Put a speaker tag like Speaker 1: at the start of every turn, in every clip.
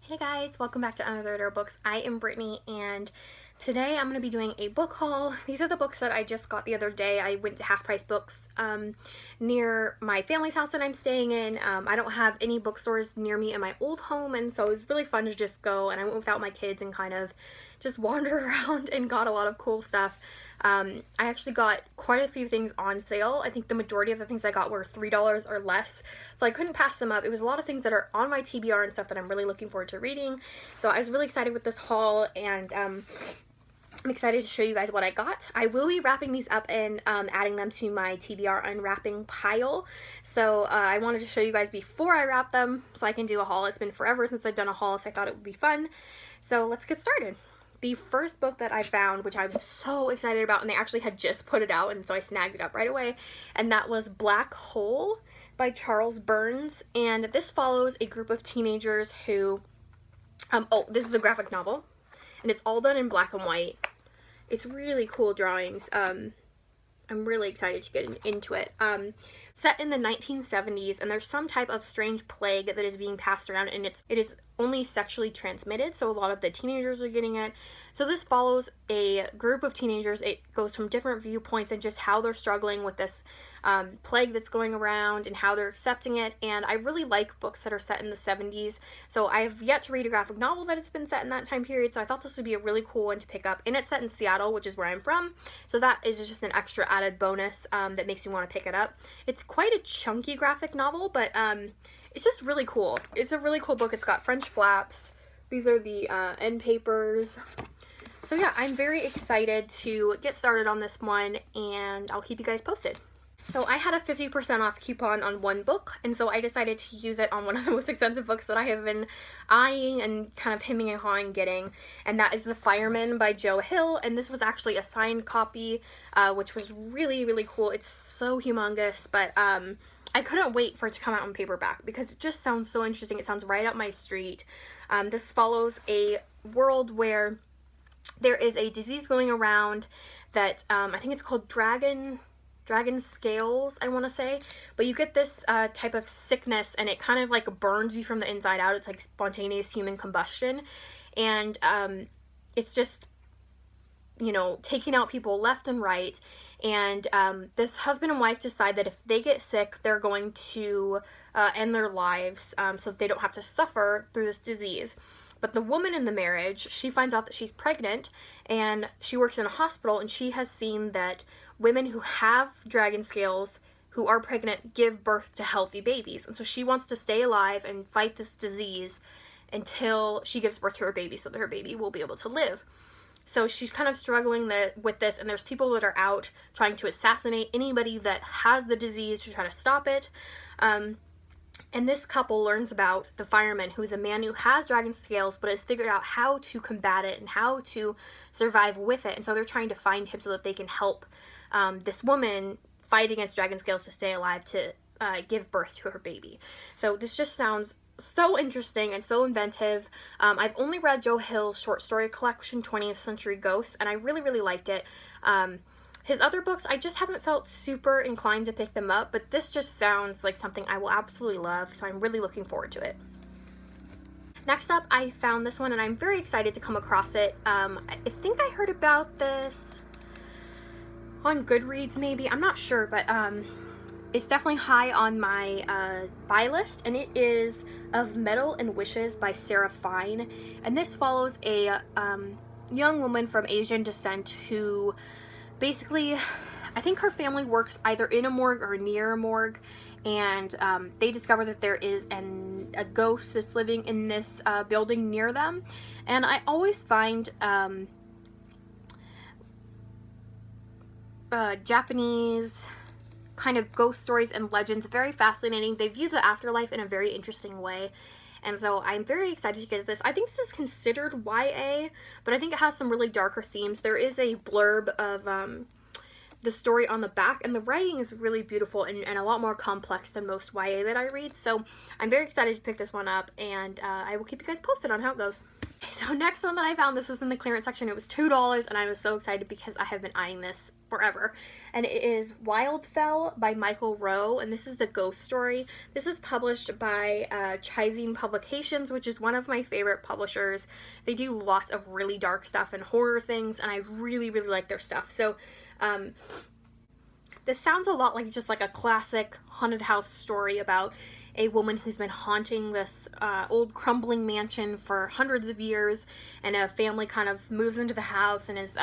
Speaker 1: Hey guys, welcome back to Another Books. I am Brittany and today I'm going to be doing a book haul. These are the books that I just got the other day. I went to Half Price Books near my family's house that I'm staying in. I don't have any bookstores near me in my old home, and so it was really fun to just go, and I went without my kids and kind of just wander around and got a lot of cool stuff. I actually got quite a few things on sale. I think the majority of the things I got were $3 or less, so I couldn't pass them up. It was a lot of things that are on my TBR and stuff that I'm really looking forward to reading. So I was really excited with this haul, and I'm excited to show you guys what I got. I will be wrapping these up and adding them to my TBR unwrapping pile. So I wanted to show you guys before I wrap them so I can do a haul. It's been forever since I've done a haul, so I thought it would be fun. So let's get started. The first book that I found, which I'm so excited about, and they actually had just put it out, and so I snagged it up right away, and that was Black Hole by Charles Burns. And this follows a group of teenagers who, this is a graphic novel, and it's all done in black and white. It's really cool drawings. I'm really excited to get into it. Set in the 1970s, and there's some type of strange plague that is being passed around, and it is only sexually transmitted, so a lot of the teenagers are getting it. So this follows a group of teenagers. It goes from different viewpoints and just how they're struggling with this plague that's going around and how they're accepting it. And I really like books that are set in the 70s, so I've yet to read a graphic novel that it's been set in that time period, so I thought this would be a really cool one to pick up. And it's set in Seattle, which is where I'm from, so that is just an extra added bonus that makes me want to pick it up. It's quite a chunky graphic novel, but it's just really cool. It's a really cool book. It's got French flaps. These are the end papers. So yeah, I'm very excited to get started on this one, and I'll keep you guys posted. So I had a 50% off coupon on one book, and so I decided to use it on one of the most expensive books that I have been eyeing and kind of hemming and hawing getting, and that is The Fireman by Joe Hill. And this was actually a signed copy, which was really, really cool. It's so humongous, but I couldn't wait for it to come out in paperback because it just sounds so interesting. It sounds right up my street. This follows a world where there is a disease going around that I think it's called dragon scales, I want to say, but you get this type of sickness, and it kind of like burns you from the inside out. It's like spontaneous human combustion, and it's just, you know, taking out people left and right. And this husband and wife decide that if they get sick, they're going to end their lives so that they don't have to suffer through this disease. But the woman in the marriage, she finds out that she's pregnant, and she works in a hospital, and she has seen that women who have dragon scales who are pregnant give birth to healthy babies. And so she wants to stay alive and fight this disease until she gives birth to her baby so that her baby will be able to live. So she's kind of struggling with this, and there's people that are out trying to assassinate anybody that has the disease to try to stop it. And this couple learns about the fireman, who is a man who has dragon scales but has figured out how to combat it and how to survive with it. And so they're trying to find him so that they can help this woman fight against dragon scales to stay alive to give birth to her baby. So this just sounds so interesting and so inventive. I've only read Joe Hill's short story collection, 20th Century Ghosts, and I really, really liked it. His other books, I just haven't felt super inclined to pick them up, but this just sounds like something I will absolutely love, so I'm really looking forward to it. Next up, I found this one, and I'm very excited to come across it. I think I heard about this on Goodreads, maybe. I'm not sure, but it's definitely high on my buy list, and it is Of Metal and Wishes by Sarah Fine. And this follows a young woman from Asian descent who basically, I think her family works either in a morgue or near a morgue, and they discover that there is a ghost that's living in this building near them. And I always find Japanese kind of ghost stories and legends very fascinating. They view the afterlife in a very interesting way, and so I'm very excited to get this. I think this is considered YA, but I think it has some really darker themes. There is a blurb of the story on the back, and the writing is really beautiful and a lot more complex than most YA that I read. So I'm very excited to pick this one up, and I will keep you guys posted on how it goes. So next one that I found, this is in the clearance section. It was $2, and I was so excited because I have been eyeing this forever. And it is Wildfell by Michael Rowe, and this is the ghost story. This is published by Chizine Publications, which is one of my favorite publishers. They do lots of really dark stuff and horror things, and I really, really like their stuff. So this sounds a lot like just like a classic haunted house story about a woman who's been haunting this old crumbling mansion for hundreds of years, and a family kind of moves into the house and is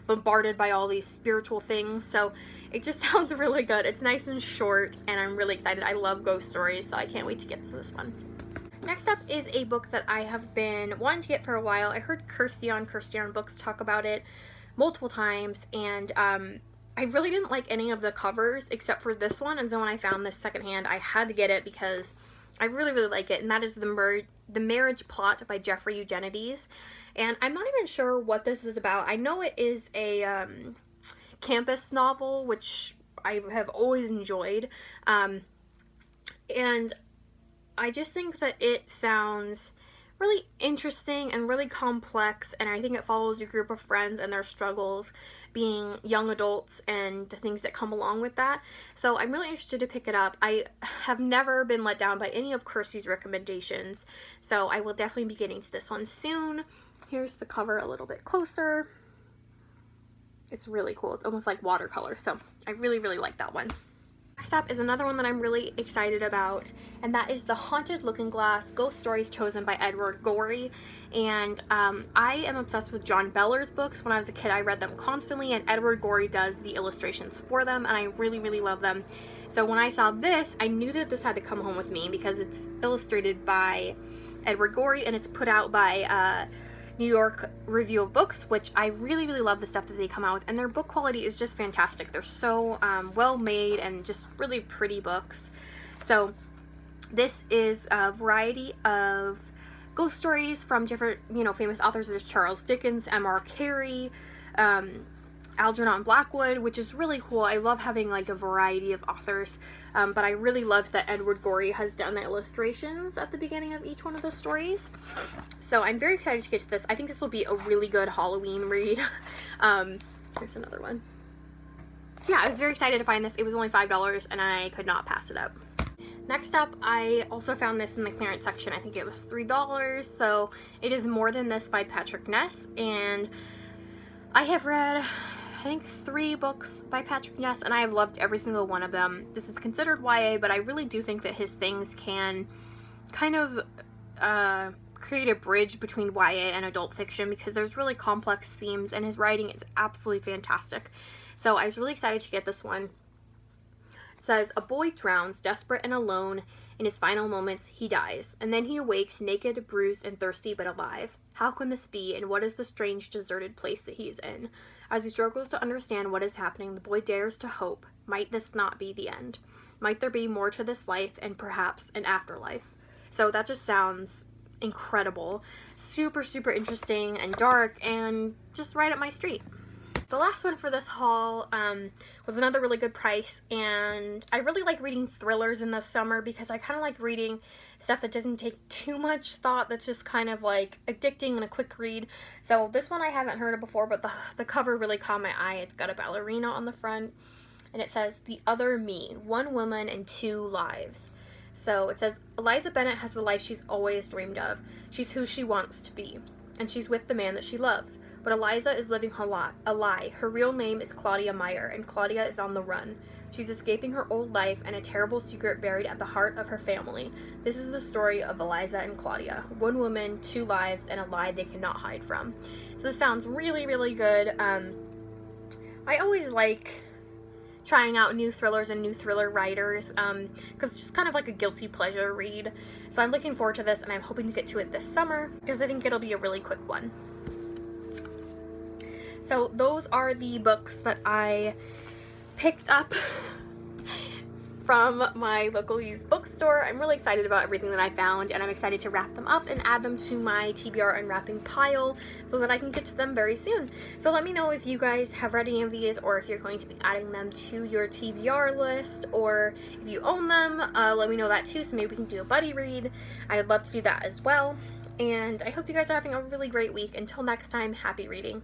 Speaker 1: bombarded by all these spiritual things. So it just sounds really good. It's nice and short, and I'm really excited. I love ghost stories, so I can't wait to get to this one. Next up is a book that I have been wanting to get for a while. I heard Kirsty on Books talk about it multiple times, and I really didn't like any of the covers except for this one, and so when I found this secondhand, I had to get it because I really, really like it, and that is The Marriage Plot by Jeffrey Eugenides. And I'm not even sure what this is about. I know it is a campus novel, which I have always enjoyed, and I just think that it sounds really interesting and really complex, and I think it follows a group of friends and their struggles being young adults and the things that come along with that. So I'm really interested to pick it up. I have never been let down by any of Kirsty's recommendations, so I will definitely be getting to this one soon. Here's the cover a little bit closer. It's really cool. It's almost like watercolor, so I really, really like that one. Next up is another one that I'm really excited about, and that is The Haunted Looking Glass, Ghost Stories Chosen by Edward Gorey. And I am obsessed with John Beller's books. When I was a kid, I read them constantly, and Edward Gorey does the illustrations for them, and I really, really love them. So when I saw this, I knew that this had to come home with me because it's illustrated by Edward Gorey, and it's put out by New York Review of Books, which I really, really love the stuff that they come out with, and their book quality is just fantastic. They're so well made and just really pretty books. So this is a variety of ghost stories from different, famous authors. There's Charles Dickens, M.R. Carey, Algernon Blackwood, which is really cool. I love having like a variety of authors, but I really loved that Edward Gorey has done the illustrations at the beginning of each one of the stories. So I'm very excited to get to this. I think this will be a really good Halloween read. Here's another one. So yeah, I was very excited to find this. It was only $5, and I could not pass it up. Next up, I also found this in the clearance section. I think it was $3, so it is More Than This by Patrick Ness, and I have read, I think, 3 books by Patrick Ness, and I have loved every single one of them. This is considered YA, but I really do think that his things can kind of create a bridge between YA and adult fiction, because there's really complex themes, and his writing is absolutely fantastic. So I was really excited to get this one. It says, a boy drowns, desperate and alone. In his final moments, he dies, and then he awakes naked, bruised, and thirsty, but alive. How can this be, and what is the strange, deserted place that he is in? As he struggles to understand what is happening, the boy dares to hope. Might this not be the end? Might there be more to this life, and perhaps an afterlife? So that just sounds incredible. Super, super interesting and dark, and just right up my street. The last one for this haul was another really good price, and I really like reading thrillers in the summer because I kind of like reading stuff that doesn't take too much thought, that's just kind of like addicting and a quick read. So this one I haven't heard of before, but the cover really caught my eye. It's got a ballerina on the front, and it says, The Other Me, One Woman and Two Lives. So it says, Eliza Bennett has the life she's always dreamed of. She's who she wants to be, and she's with the man that she loves. But Eliza is living a lie. Her real name is Claudia Meyer, and Claudia is on the run. She's escaping her old life and a terrible secret buried at the heart of her family. This is the story of Eliza and Claudia. One woman, two lives, and a lie they cannot hide from. So this sounds really, really good. I always like trying out new thrillers and new thriller writers, because it's just kind of like a guilty pleasure read. So I'm looking forward to this, and I'm hoping to get to it this summer, because I think it'll be a really quick one. So those are the books that I picked up from my local used bookstore. I'm really excited about everything that I found, and I'm excited to wrap them up and add them to my TBR unwrapping pile so that I can get to them very soon. So let me know if you guys have read any of these, or if you're going to be adding them to your TBR list, or if you own them. Let me know that too, so maybe we can do a buddy read. I would love to do that as well. And I hope you guys are having a really great week. Until next time, happy reading.